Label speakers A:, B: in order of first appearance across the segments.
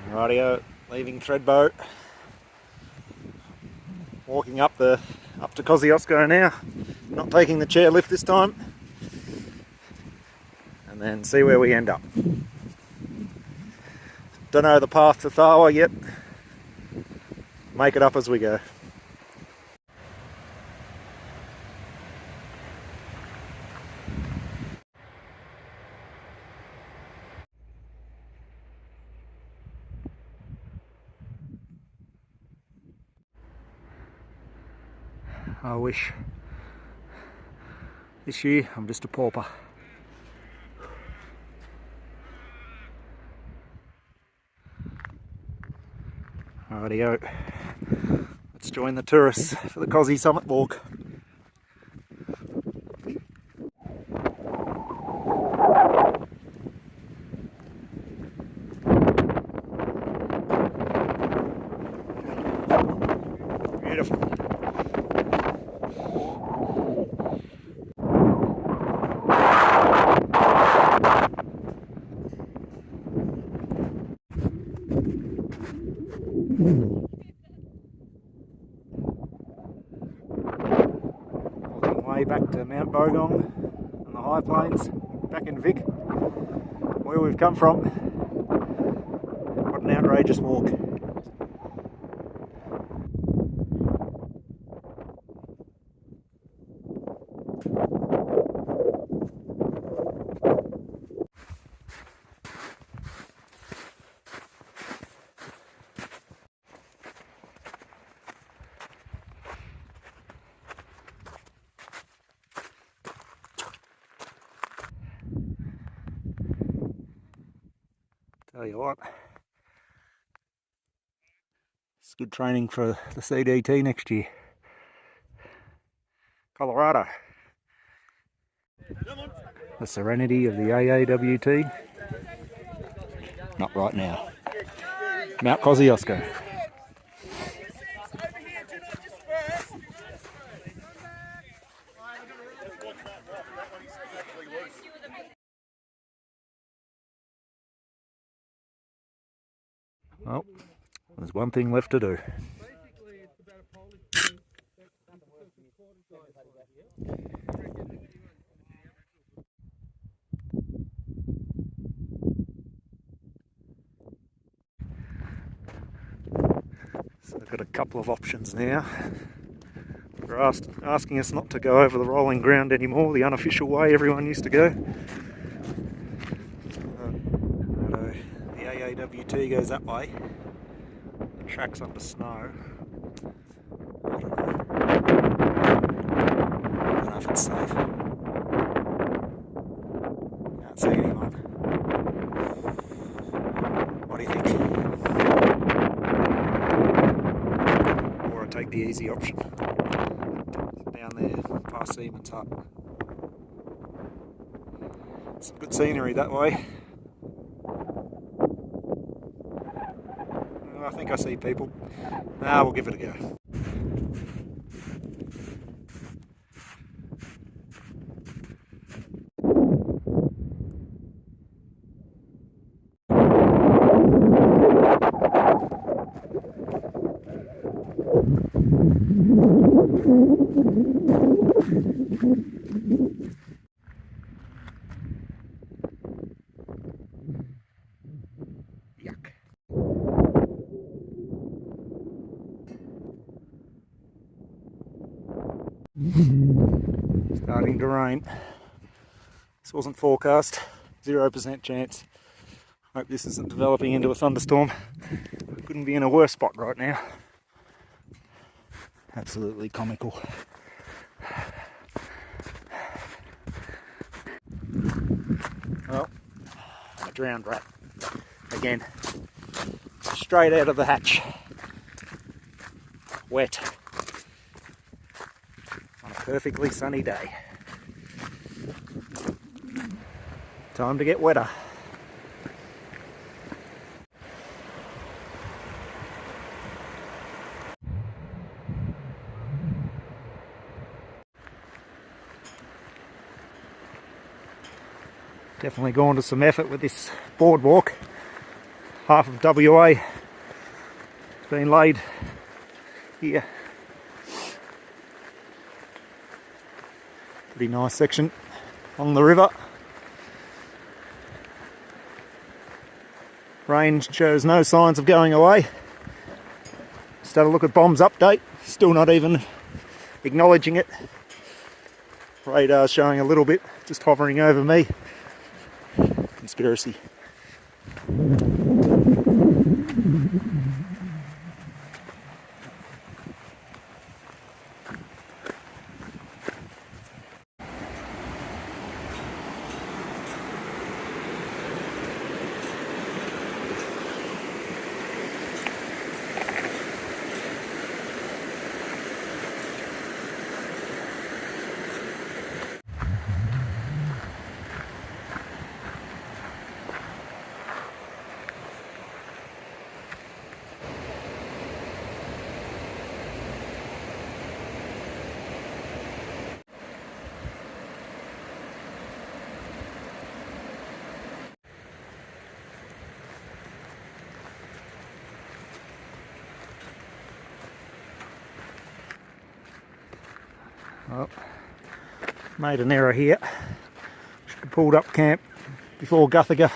A: Rightio, leaving Thredbo, walking up to Kosciuszko now, not taking the chairlift this time, and then see where we end up. Don't know the path to Tharwa yet, make it up as we go. I wish this year I'm just a pauper. Rightio, let's join the tourists for the Kosci Summit Walk. Beautiful. Walking way back to Mount Bogong and the high plains, back in Vic, where we've come from. What an outrageous walk. Tell you what, it's good training for the CDT next year. Colorado. The serenity of the AAWT. Not right now. Mount Kosciuszko. Well, there's one thing left to do. So I've got a couple of options now. They're asking us not to go over the rolling ground anymore, the unofficial way everyone used to go. The AAWT goes that way. The track's under snow. I don't know if it's safe. Can't see anyone. What do you think? Or I take the easy option. Down there, past Seaman's Hut. Some good scenery that way. I think I see people. Nah, we'll give it a go. Yuck. Starting to rain. This wasn't forecast. 0% chance. Hope this isn't developing into a thunderstorm. Couldn't be in a worse spot right now. Absolutely comical. Well, a drowned rat. Again. Straight out of the hatch. Wet. On a perfectly sunny day. Time to get wetter. Definitely gone to some effort with this boardwalk. half of WA being laid here. Pretty nice section along the river. Rain shows no signs of going away. Just had a look at Bomb's update, still not even acknowledging it. Radar's showing a little bit, just hovering over me. Conspiracy. Well, made an error here. Should have pulled up camp before Guthiga.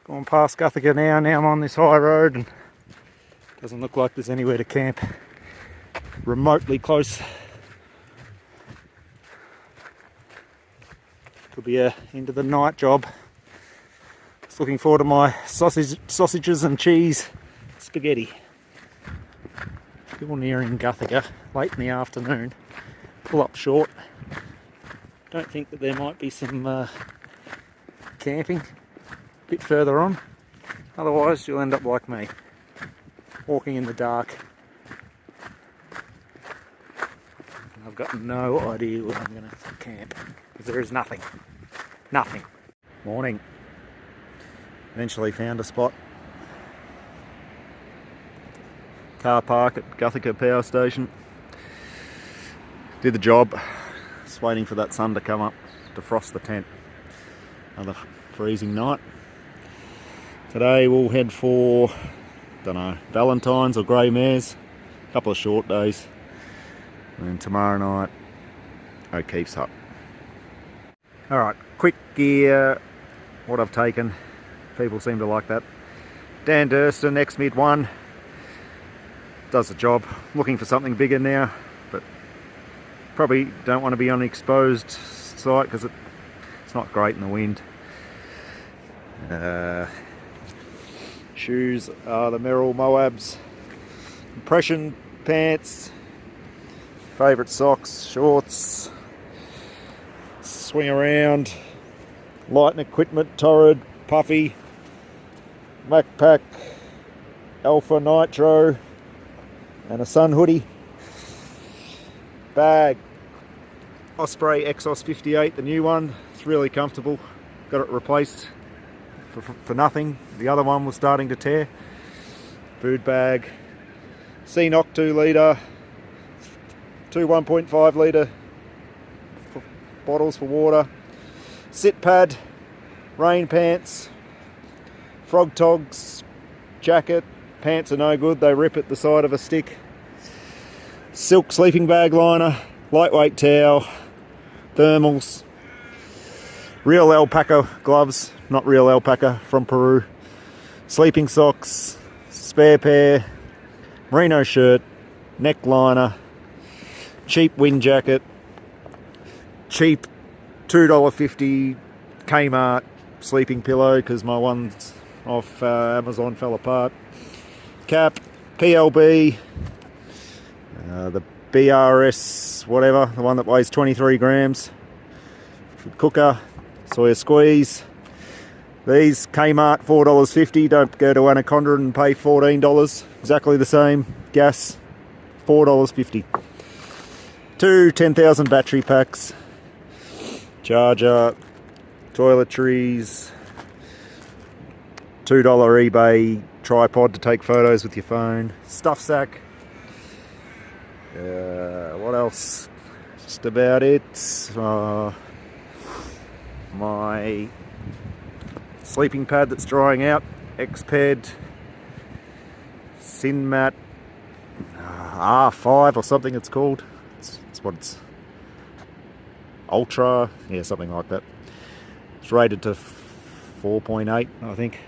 A: Gone past Guthiga now. Now I'm on this high road and doesn't look like there's anywhere to camp remotely close. Could be a end of the night job. Just looking forward to my sausages and cheese spaghetti. Still nearing Guthiga, late in the afternoon. Pull up short. Don't think that there might be some camping a bit further on. Otherwise you'll end up like me, walking in the dark. I've got no idea where I'm going to camp, because there is nothing. Nothing. Morning. Eventually found a spot. Car park at Guthiga Power Station. Did the job. Just waiting for that sun to come up to frost the tent. Another freezing night. Today we'll head for, don't know, Valentine's or Grey Mares. A couple of short days. And then tomorrow night, O'Keefe's Hut. Alright, quick gear. What I've taken. People seem to like that. Dan Durston, X-Mid 1. Does the job. Looking for something bigger now, but probably don't want to be on an exposed site because it's not great in the wind. Shoes are the Merrill Moabs. Compression pants. Favourite socks, shorts. Swing around. Light and equipment, Torrid, Puffy. Macpac, Alpha Nitro. And a sun hoodie. Bag, Osprey Exos 58, the new one. It's really comfortable. Got it replaced for nothing. The other one was starting to tear. Food bag. CNOC 2 litre. Two 1.5 litre bottles for water. Sit pad. Rain pants. Frog togs. Jacket. Pants are no good, they rip at the side of a stick. Silk sleeping bag liner, lightweight towel, thermals, real alpaca gloves, not real alpaca, from Peru, sleeping socks, spare pair, merino shirt, neck liner, cheap wind jacket, cheap $2.50 Kmart sleeping pillow because my one's off Amazon fell apart. Cap, PLB, the BRS whatever, the one that weighs 23 grams, cooker, soya squeeze. These Kmart $4.50, don't go to Anaconda and pay $14, exactly the same. Gas $4.50. Two 10,000 battery packs, charger, toiletries, $2 eBay tripod to take photos with your phone, stuff sack, what else, just about it, my sleeping pad that's drying out, Xped, Sinmat R5 or something it's called. It's what it's Ultra, yeah, something like that. It's rated to 4.8, I think.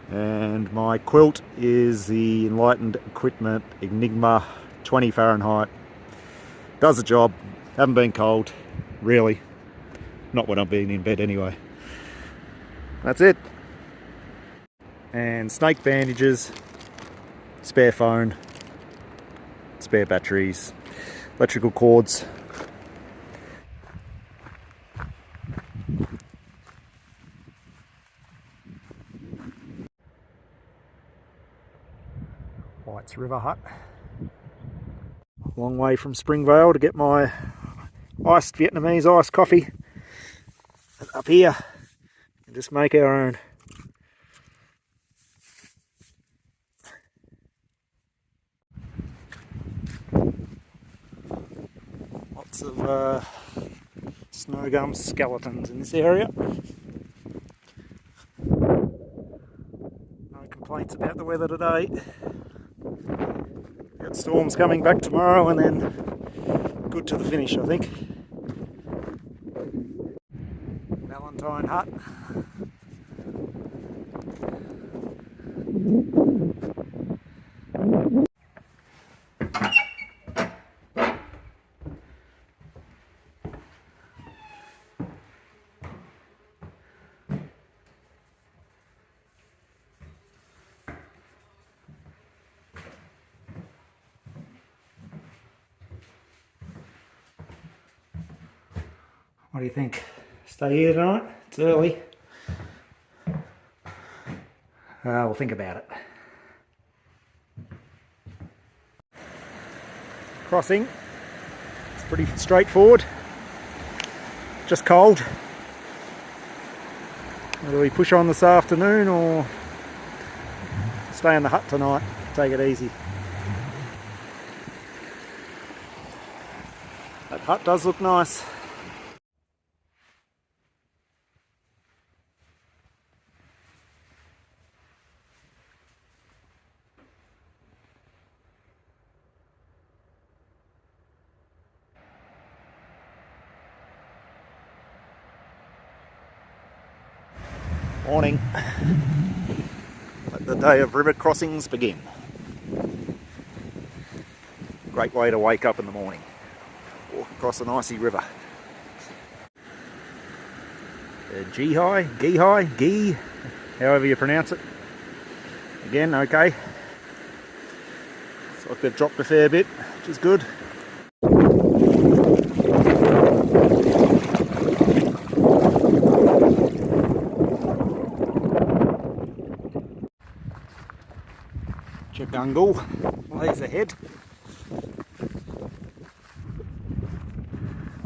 A: And my quilt is the Enlightened Equipment Enigma 20 Fahrenheit. Does the job. Haven't been cold, really. Not when I've been in bed anyway. That's it. And snake bandages, spare phone, spare batteries, electrical cords. White's River hut. Long way from Springvale to get my iced Vietnamese iced coffee. And up here, and just make our own. Lots of snow gum skeletons in this area. No complaints about the weather today. Got storms coming back tomorrow and then good to the finish, I think. Valentine hut. What do you think? Stay here tonight? It's early. We'll think about it. Crossing. It's pretty straightforward. Just cold. Whether we push on this afternoon or stay in the hut tonight, take it easy. That hut does look nice. Morning. Let the day of river crossings begin. Great way to wake up in the morning. Walk across an icy river. Gee, however you pronounce it. Again, okay. It's like they've dropped a fair bit, which is good. Gungle lays ahead.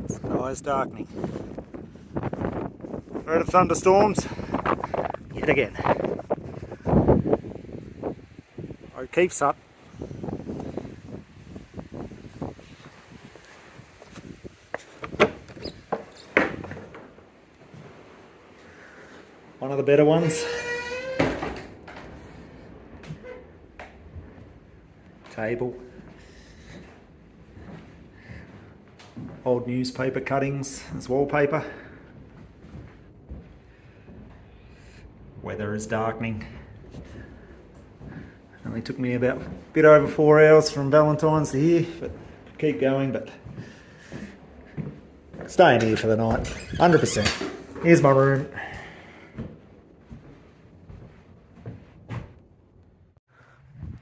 A: Sky is darkening. Threat of thunderstorms yet again. O'Keefe's hut. One of the better ones. Table, old newspaper cuttings as wallpaper. Weather is darkening. Only took me about a bit over 4 hours from Valentine's to here, but keep going. But staying here for the night, 100%. Here's my room.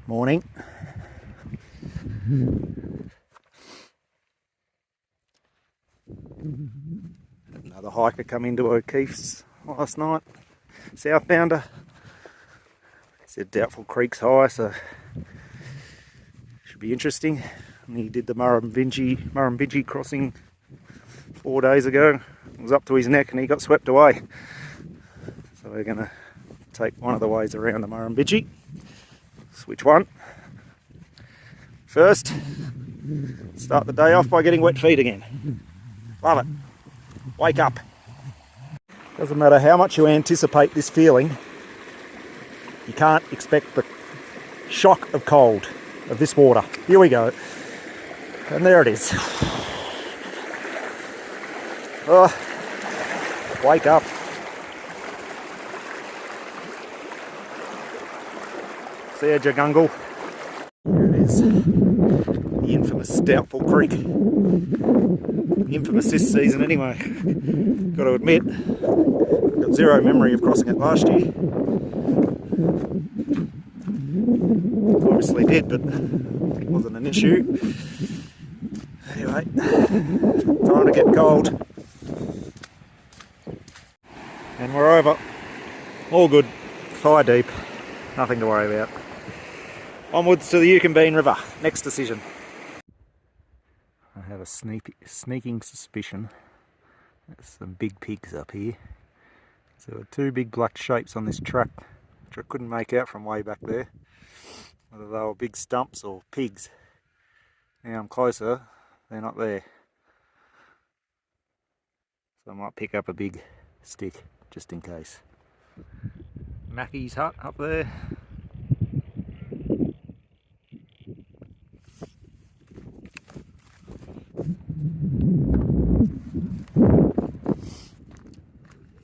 A: Morning. Another hiker come into O'Keefe's last night, southbounder. He said Doubtful Creek's high, so should be interesting. And he did the Murrumbidgee crossing 4 days ago. It was up to his neck and he got swept away. So we're going to take one of the ways around the Murrumbidgee. Switch one. First, start the day off by getting wet feet again. Love it. Wake up. Doesn't matter how much you anticipate this feeling, you can't expect the shock of cold of this water. Here we go. And there it is. Oh, wake up. See ya, Jagungle. Here it is. The infamous Doubtful Creek. Infamous this season anyway. Got to admit, got zero memory of crossing it last year. Obviously did, but it wasn't an issue. Anyway, time to get cold. And we're over. All good. Thigh deep. Nothing to worry about. Onwards to the Yukonbean River. Next decision. I have a sneaking suspicion there's some big pigs up here. So there are two big black shapes on this track, which I couldn't make out from way back there. Whether they were big stumps or pigs. Now I'm closer, they're not there. So I might pick up a big stick, just in case. Mackie's hut up there.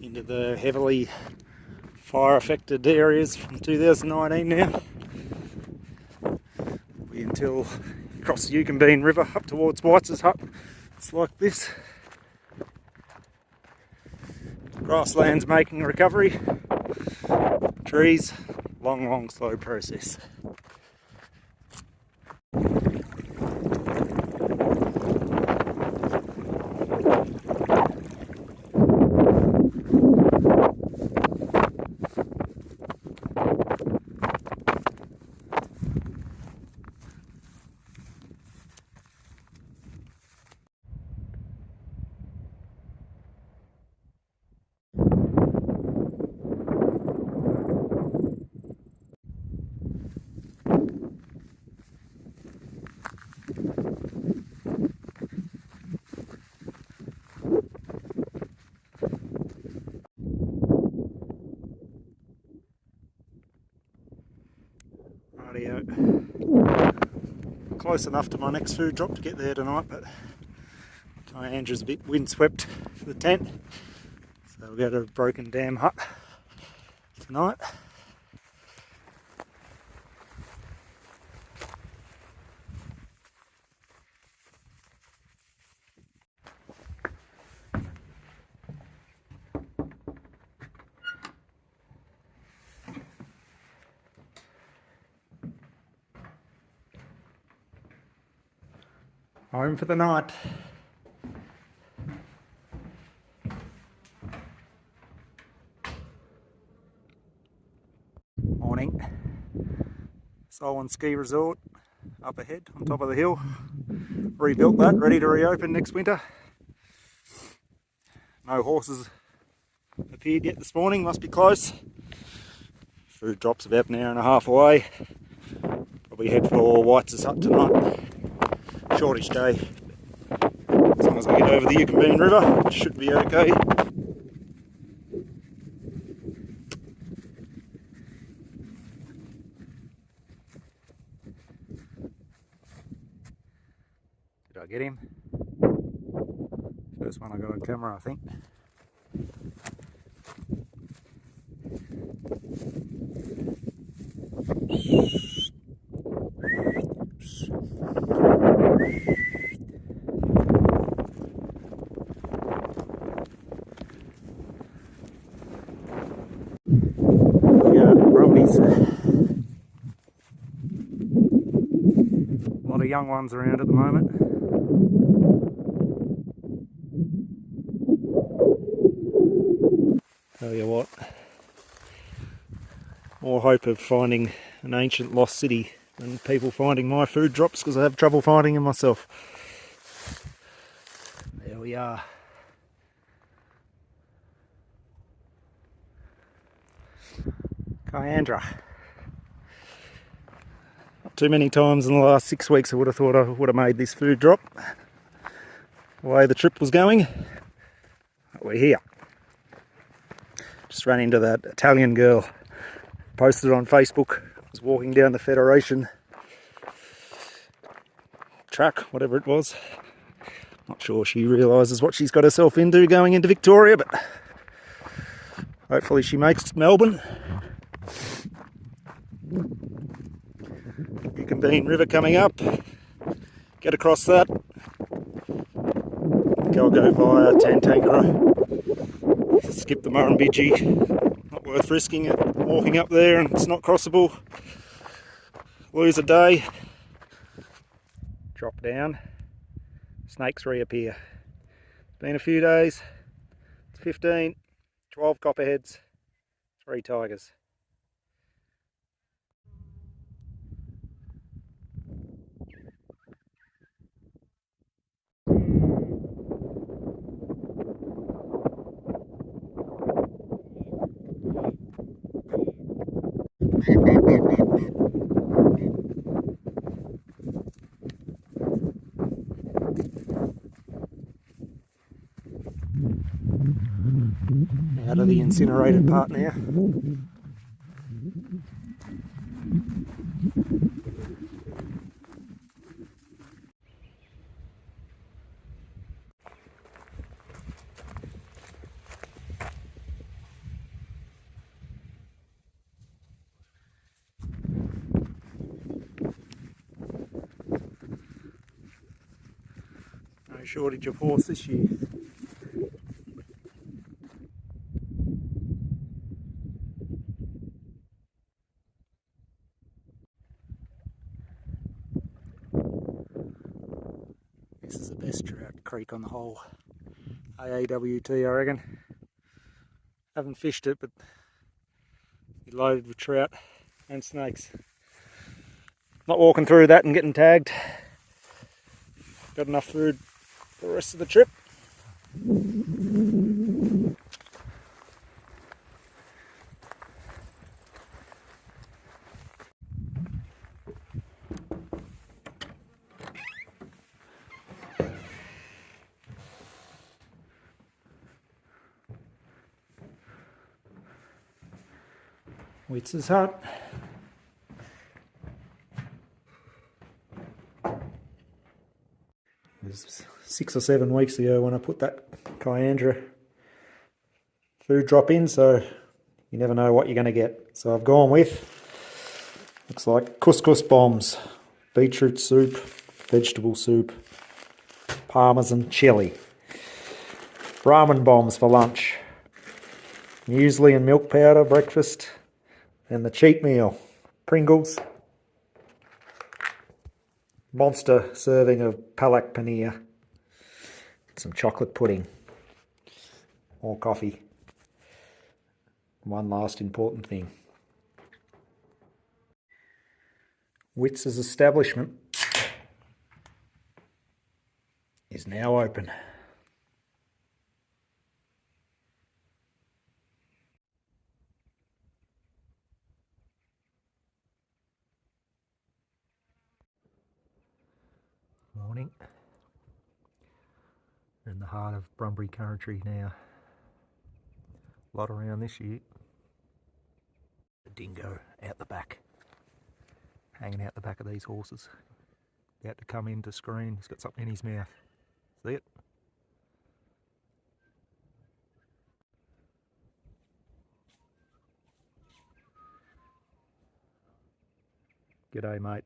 A: Into the heavily fire affected areas from 2019 now. Until you cross the Yukonbean River up towards White's hut. It's like this. Grasslands making a recovery. Trees, long slow process. Close enough to my next food drop to get there tonight, but Andrew's a bit windswept for the tent, so we'll go to a Broken Dam hut tonight. Home for the night. Morning. Solon Ski Resort up ahead on top of the hill. Rebuilt that, ready to reopen next winter. No horses appeared yet this morning, must be close. Food drops about an hour and a half away. Probably head for White's hut tonight. Shortish day. As long as I get over the Yukonbean River, it should be okay. Did I get him? First one I got on camera, I think. A lot of young ones around at the moment. Tell you what, more hope of finding an ancient lost city than people finding my food drops, because I have trouble finding them myself. There we are. Kyandra. Not too many times in the last 6 weeks I would have thought I would have made this food drop. The way the trip was going, but we're here. Just ran into that Italian girl. Posted it on Facebook. Was walking down the Federation track, whatever it was. Not sure she realises what she's got herself into going into Victoria, but hopefully she makes Melbourne. Yukonbean River coming up. Get across that. I'll go via Tantangra. Skip the Murrumbidgee. Not worth risking it. Walking up there and it's not crossable. Lose a day. Drop down. Snakes reappear. It's been a few days. It's 15, 12 copperheads, 3 tigers. Out of the incinerated part now. No shortage of horse this year. This is the best trout creek on the whole AAWT, I reckon. Haven't fished it, but you're loaded with trout and snakes. Not walking through that and getting tagged. Got enough food for the rest of the trip. Witz's hut. It was 6 or 7 weeks ago when I put that Kyandra food drop in, so you never know what you're going to get. So I've gone with, looks like couscous bombs, beetroot soup, vegetable soup, parmesan chili, ramen bombs for lunch, muesli and milk powder breakfast, and the cheat meal, Pringles, monster serving of palak paneer, some chocolate pudding, more coffee. One last important thing. Witz's establishment is now open. Morning. We're in the heart of Brumbury country now. A lot around this year. The dingo out the back. Hanging out the back of these horses. About to come in to screen. He's got something in his mouth. See it? G'day, mate.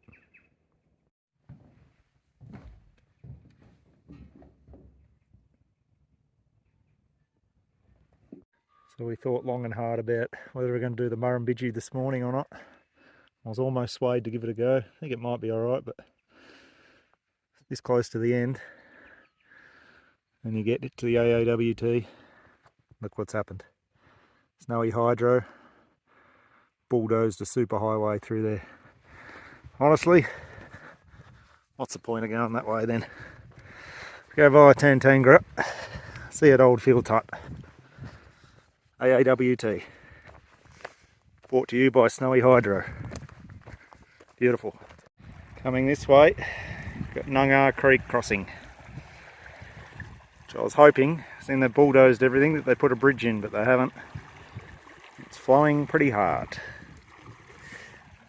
A: So we thought long and hard about whether we're going to do the Murrumbidgee this morning or not. I was almost swayed to give it a go. I think it might be alright, but this close to the end and you get it to the AAWT, look what's happened. Snowy hydro, bulldozed a super highway through there. Honestly, what's the point of going that way then? Go via Tantangra, see at Old Field Hut. AAWT. Brought to you by Snowy Hydro. Beautiful. Coming this way, got Nungar Creek crossing. Which I was hoping, seeing they've bulldozed everything, that they put a bridge in, but they haven't. flowing pretty hard.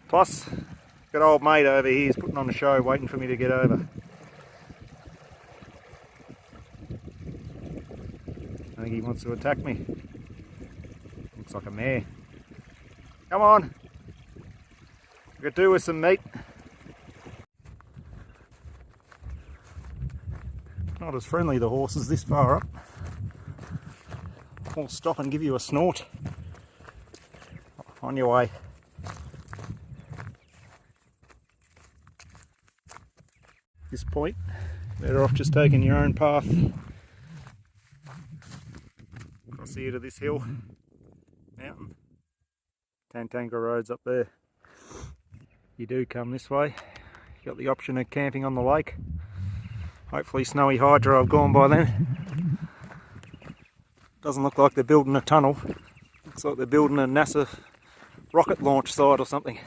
A: Plus, got old mate over here, he's putting on a show, waiting for me to get over. I think he wants to attack me. Looks like a mare. Come on! I could do with some meat. Not as friendly, the horses this far up. I'll stop and give you a snort. On your way. At this point, better off just taking your own path. Across here to this hill, mountain. Tantanga Road's up there. You do come this way. You got the option of camping on the lake. Hopefully Snowy Hydra I've gone by then. Doesn't look like they're building a tunnel. Looks like they're building a NASA rocket launch site or something. I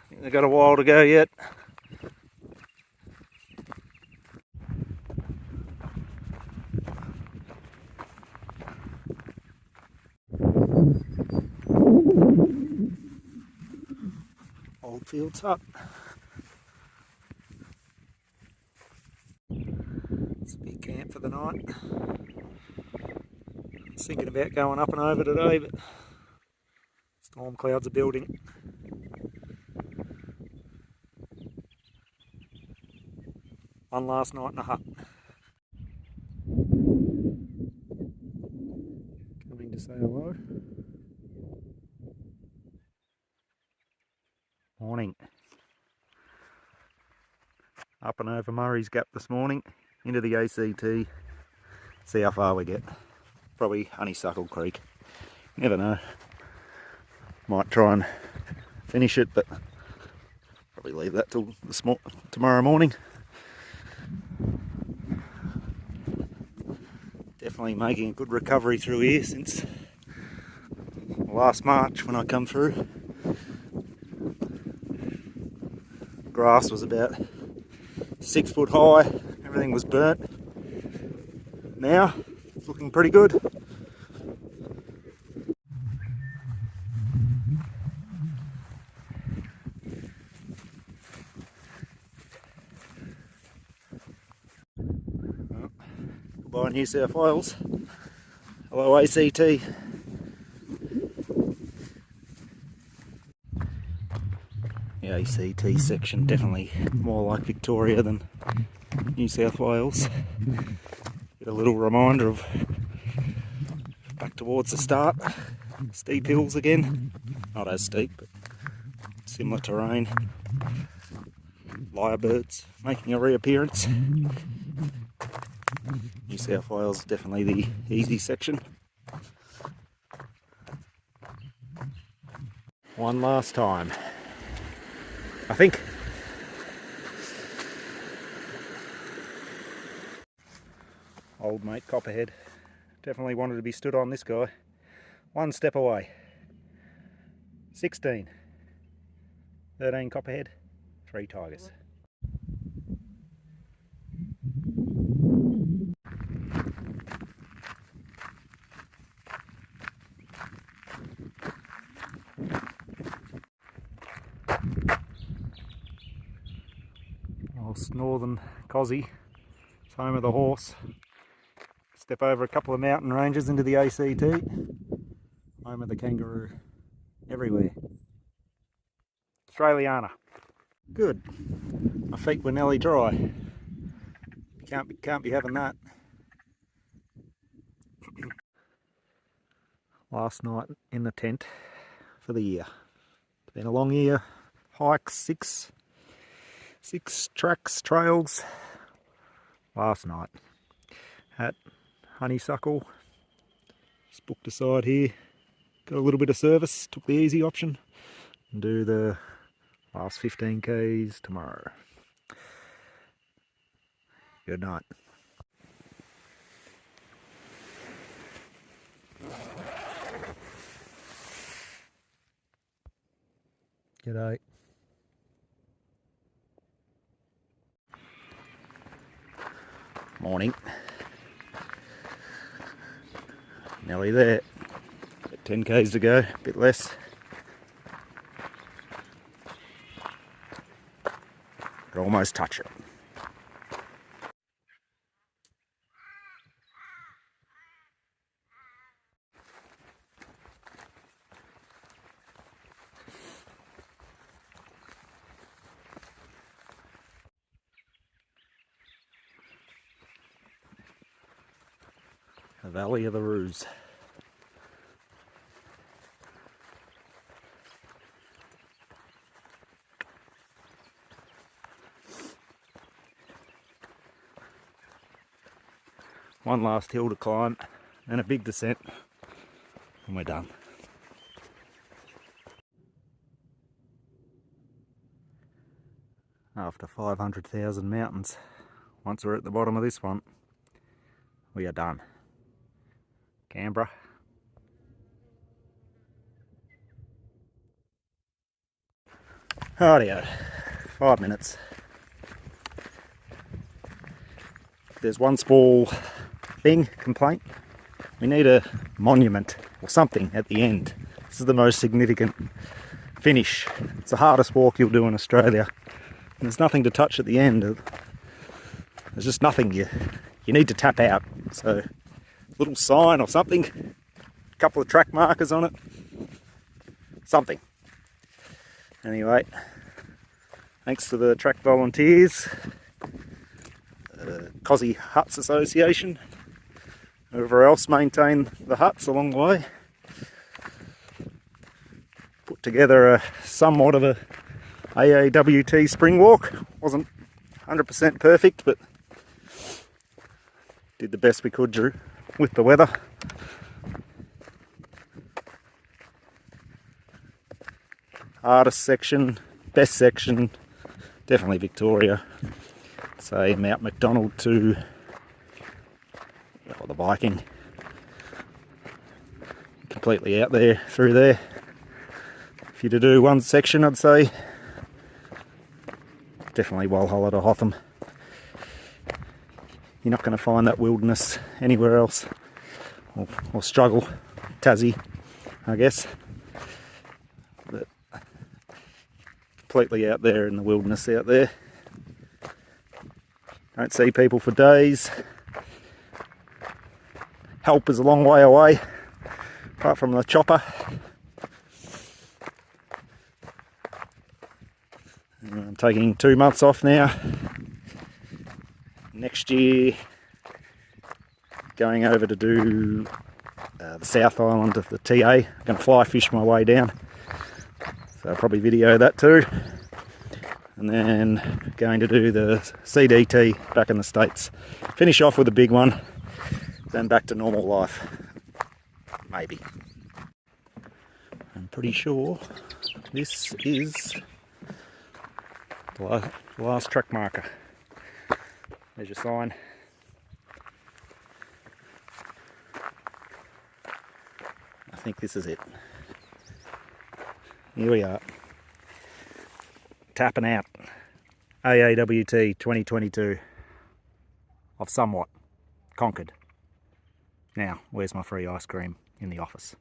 A: think they've got a while to go yet. Old Fields Hut. It's a big camp for the night. I was thinking about going up and over today, but storm clouds are building. One last night in a hut. Coming to say hello. Morning. Up and over Murray's Gap this morning, into the ACT, see how far we get. Probably Honeysuckle Creek, never know. Might try and finish it, but probably leave that till tomorrow morning. Definitely making a good recovery through here since last March when I come through. Grass was about 6 foot high, everything was burnt. Now it's looking pretty good. Well, goodbye New South Wales. Hello ACT. The ACT section definitely more like Victoria than New South Wales. Get a little reminder of back towards the start. Steep hills again. Not as steep, but similar terrain. Lyrebirds making a reappearance. New South Wales is definitely the easy section. One last time, I think. Old mate Copperhead. Definitely wanted to be stood on this guy. One step away. 16. 13 Copperhead. 3 Tigers. Northern Cozzy, it's home of the horse. Step over a couple of mountain ranges into the ACT, home of the kangaroo. Everywhere. Australiana. Good. My feet were nearly dry. Can't be having that. Last night in the tent for the year. It's been a long year. Hikes, six tracks, trails. Last night at Honeysuckle, just booked aside here, got a little bit of service, took the easy option and do the last 15 k's tomorrow. Good night. G'day. Morning. Nearly there. 10 k's to go, a bit less. Could almost touch it. The Valley of the Roos. One last hill to climb and a big descent, and we're done. After 500,000 mountains, once we're at the bottom of this one, we are done. Canberra. Rightio, 5 minutes. There's one small complaint. We need a monument or something at the end. This is the most significant finish. It's the hardest walk you'll do in Australia. And there's nothing to touch at the end. There's just nothing. You need to tap out. So, a little sign or something. A couple of track markers on it. Something. Anyway, thanks to the track volunteers, Cozzy Huts Association, whoever else maintain the huts along the way. Put together somewhat of a AAWT Spring walk. Wasn't 100% perfect, but did the best we could with the weather. Hardest section, best section, definitely Victoria. Say Mount Macdonald to the biking. Completely out there, through there. If you're to do one section, I'd say definitely Walhalla to Hotham. You're not going to find that wilderness anywhere else. Or struggle, Tassie, I guess. But completely out there in the wilderness out there. Don't see people for days. Help is a long way away, apart from the chopper. I'm taking 2 months off now. Next year, going over to do the South Island of the TA. I'm going to fly fish my way down. So I'll probably video that too. And then going to do the CDT back in the States. Finish off with a big one, then back to normal life. Maybe. I'm pretty sure this is the last track marker. There's your sign. I think this is it. Here we are. Tapping out. AAWT 2022. I've somewhat conquered. Now, where's my free ice cream in the office?